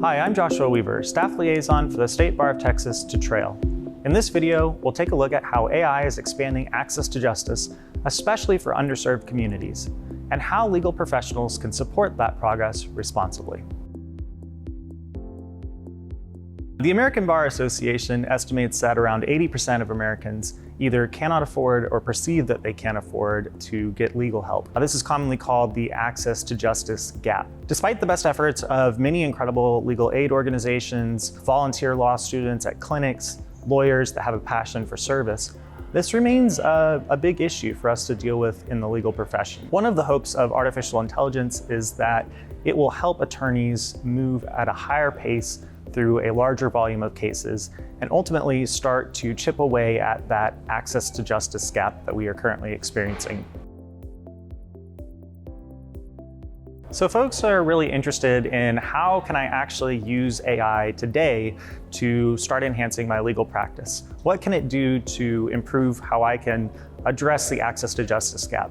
Hi, I'm Joshua Weaver, Staff Liaison for the State Bar of Texas to Trail. In this video, we'll take a look at how AI is expanding access to justice, especially for underserved communities, and how legal professionals can support that progress responsibly. The American Bar Association estimates that around 80% of Americans either cannot afford or perceive that they can't afford to get legal help. This is commonly called the access to justice gap. Despite the best efforts of many incredible legal aid organizations, volunteer law students at clinics, lawyers that have a passion for service, this remains a big issue for us to deal with in the legal profession. One of the hopes of artificial intelligence is that it will help attorneys move at a higher pace through a larger volume of cases and ultimately start to chip away at that access to justice gap that we are currently experiencing. So folks are really interested in how can I actually use AI today to start enhancing my legal practice? What can it do to improve how I can address the access to justice gap?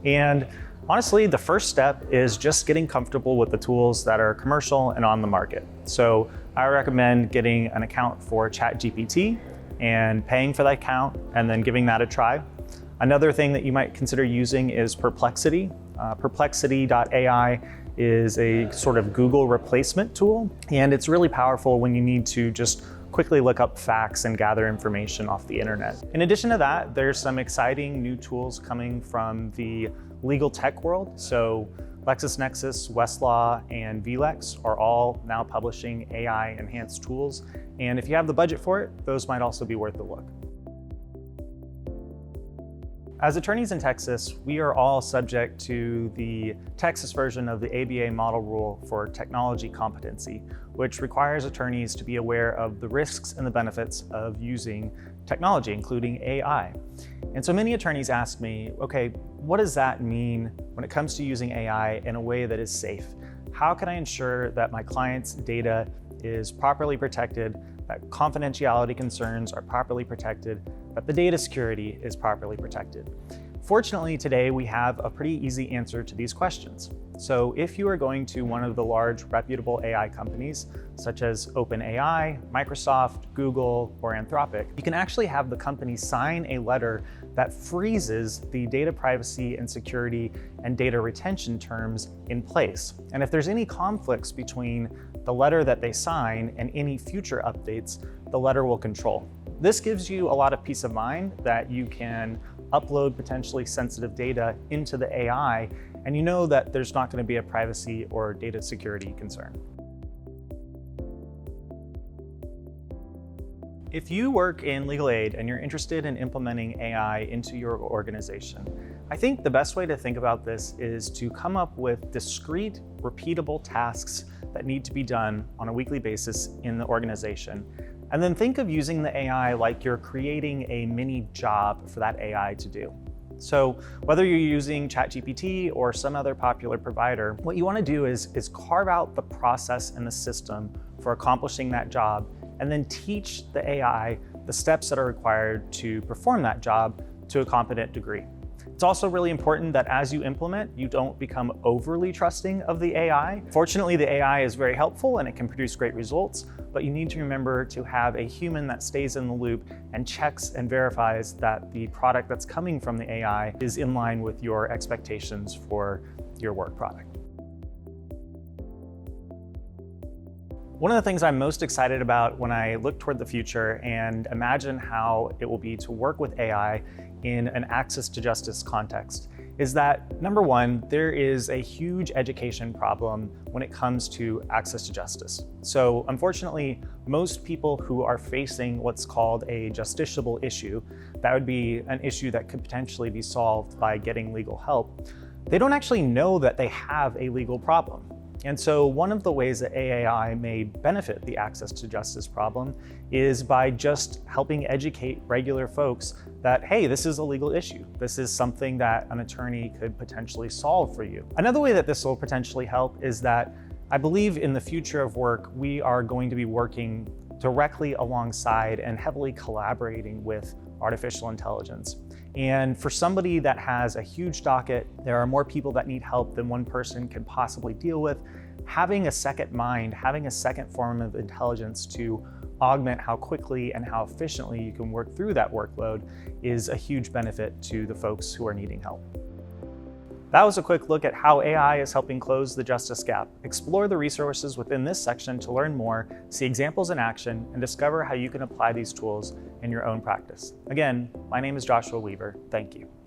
And honestly, the first step is just getting comfortable with the tools that are commercial and on the market. So I recommend getting an account for ChatGPT and paying for that account and then giving that a try. Another thing that you might consider using is Perplexity. Perplexity.ai is a sort of Google replacement tool, and it's really powerful when you need to just quickly look up facts and gather information off the internet. In addition to that, there's some exciting new tools coming from the legal tech world. So LexisNexis, Westlaw, and VLEX are all now publishing AI-enhanced tools. And if you have the budget for it, those might also be worth a look. As attorneys in Texas, we are all subject to the Texas version of the ABA model rule for technology competency, which requires attorneys to be aware of the risks and the benefits of using technology, including AI. And so many attorneys ask me, okay, what does that mean when it comes to using AI in a way that is safe? How can I ensure that my client's data is properly protected, that confidentiality concerns are properly protected, that the data security is properly protected? Fortunately, today we have a pretty easy answer to these questions. So if you are going to one of the large reputable AI companies, such as OpenAI, Microsoft, Google, or Anthropic, you can actually have the company sign a letter that freezes the data privacy and security and data retention terms in place. And if there's any conflicts between the letter that they sign and any future updates, the letter will control. This gives you a lot of peace of mind that you can upload potentially sensitive data into the AI, and you know that there's not going to be a privacy or data security concern. If you work in legal aid and you're interested in implementing AI into your organization, I think the best way to think about this is to come up with discrete, repeatable tasks that need to be done on a weekly basis in the organization. And then think of using the AI like you're creating a mini job for that AI to do. So whether you're using ChatGPT or some other popular provider, what you want to do is carve out the process and the system for accomplishing that job, and then teach the AI the steps that are required to perform that job to a competent degree. It's also really important that as you implement, you don't become overly trusting of the AI. Fortunately, the AI is very helpful and it can produce great results, but you need to remember to have a human that stays in the loop and checks and verifies that the product that's coming from the AI is in line with your expectations for your work product. One of the things I'm most excited about when I look toward the future and imagine how it will be to work with AI in an access to justice context is that, number one, there is a huge education problem when it comes to access to justice. So unfortunately, most people who are facing what's called a justiciable issue, that would be an issue that could potentially be solved by getting legal help, they don't actually know that they have a legal problem. And so one of the ways that AI may benefit the access to justice problem is by just helping educate regular folks that, hey, this is a legal issue. This is something that an attorney could potentially solve for you. Another way that this will potentially help is that I believe in the future of work, we are going to be working directly alongside and heavily collaborating with artificial intelligence. And for somebody that has a huge docket, there are more people that need help than one person can possibly deal with. Having a second mind, having a second form of intelligence to augment how quickly and how efficiently you can work through that workload is a huge benefit to the folks who are needing help. That was a quick look at how AI is helping close the justice gap. Explore the resources within this section to learn more, see examples in action, and discover how you can apply these tools in your own practice. Again, my name is Joshua Weaver. Thank you.